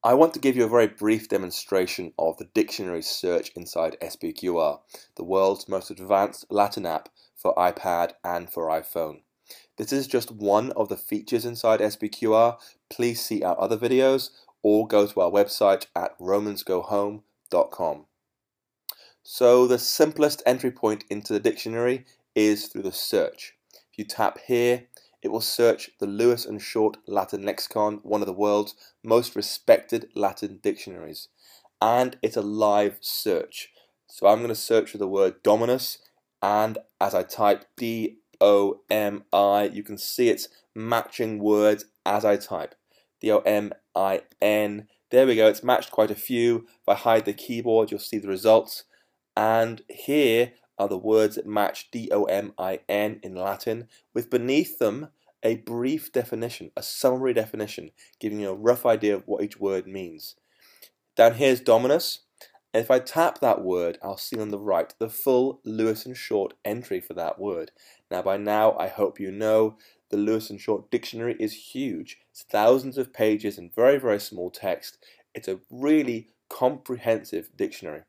I want to give you a very brief demonstration of the dictionary search inside SPQR, the world's most advanced Latin app for iPad and for iPhone. This is just one of the features inside SPQR. Please see our other videos or go to our website at romansgohome.com. So the simplest entry point into the dictionary is through the search. If you tap here, it will search the Lewis and Short Latin Lexicon, one of the world's most respected Latin dictionaries. And it's a live search. So I'm going to search for the word dominus, and as I type D-O-M-I, you can see it's matching words as I type. D-O-M-I-N. There we go, it's matched quite a few. If I hide the keyboard, you'll see the results. And here are the words that match D-O-M-I-N in Latin, with beneath them a brief definition, a summary definition, giving you a rough idea of what each word means. Down here is dominus, and if I tap that word, I'll see on the right the full Lewis and Short entry for that word. Now by now, I hope you know, the Lewis and Short dictionary is huge. It's thousands of pages and very, very small text. It's a really comprehensive dictionary.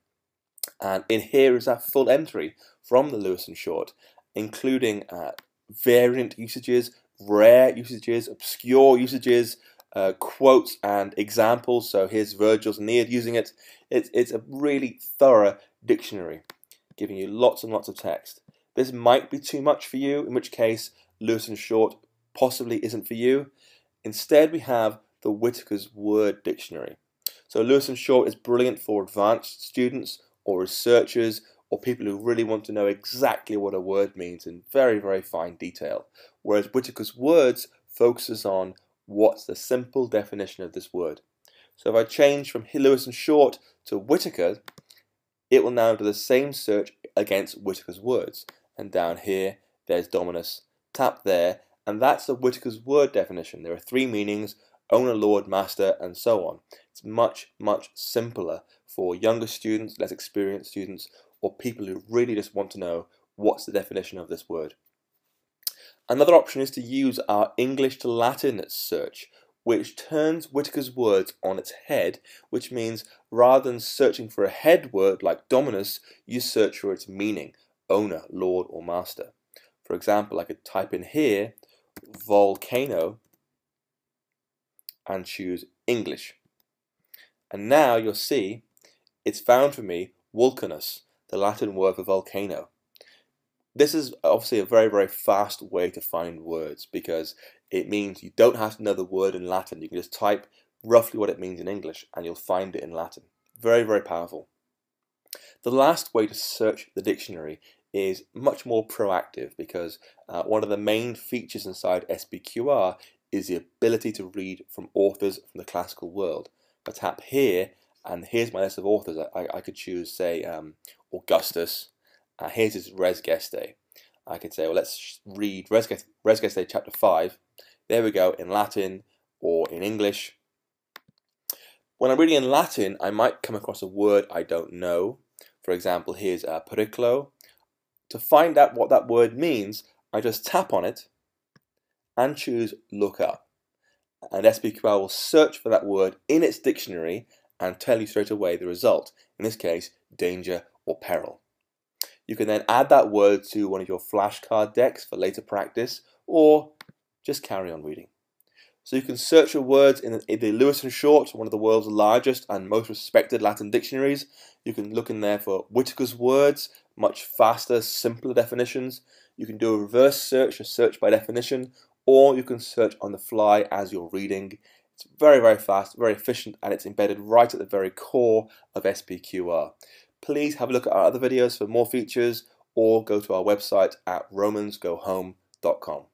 And in here is that full entry from the Lewis and Short, including variant usages, rare usages, obscure usages, quotes and examples. So here's Virgil's Aeneid using it. It's a really thorough dictionary, giving you lots and lots of text. This might be too much for you, in which case Lewis and Short possibly isn't for you. Instead, we have the Whitaker's Word Dictionary. So Lewis and Short is brilliant for advanced students or researchers or people who really want to know exactly what a word means in very, very fine detail. Whereas Whitaker's Words focuses on what's the simple definition of this word. So if I change from Lewis and Short to Whitaker, it will now do the same search against Whitaker's Words. And down here, there's dominus. Tap there, and that's the Whitaker's Word definition. There are three meanings: owner, lord, master, and so on. It's much, much simpler for younger students, less experienced students, or people who really just want to know what's the definition of this word. Another option is to use our English to Latin search, which turns Whitaker's Words on its head, which means rather than searching for a head word like dominus, you search for its meaning: owner, lord, or master. For example, I could type in here volcano and choose English. And now you'll see it's found for me vulcanus, the Latin word for volcano. This is obviously a very, very fast way to find words because it means you don't have to know the word in Latin. You can just type roughly what it means in English and you'll find it in Latin. Very, very powerful. The last way to search the dictionary is much more proactive because one of the main features inside SPQR is the ability to read from authors from the classical world. If I tap here, and here's my list of authors, I could choose, say, Augustus. Here's his Res Gestae. I could say, well, let's read Res Gestae chapter 5. There we go, in Latin or in English. When I'm reading in Latin, I might come across a word I don't know. For example, here's periclo. To find out what that word means, I just tap on it and choose Look Up. And SPQR will search for that word in its dictionary and tell you straight away the result. In this case, danger or peril. You can then add that word to one of your flashcard decks for later practice, or just carry on reading. So you can search for words in the Lewis and Short, one of the world's largest and most respected Latin dictionaries. You can look in there for Whitaker's Words, much faster, simpler definitions. You can do a reverse search, a search by definition, or you can search on the fly as you're reading. It's very, very fast, very efficient, and it's embedded right at the very core of SPQR. Please have a look at our other videos for more features, or go to our website at romansgohome.com.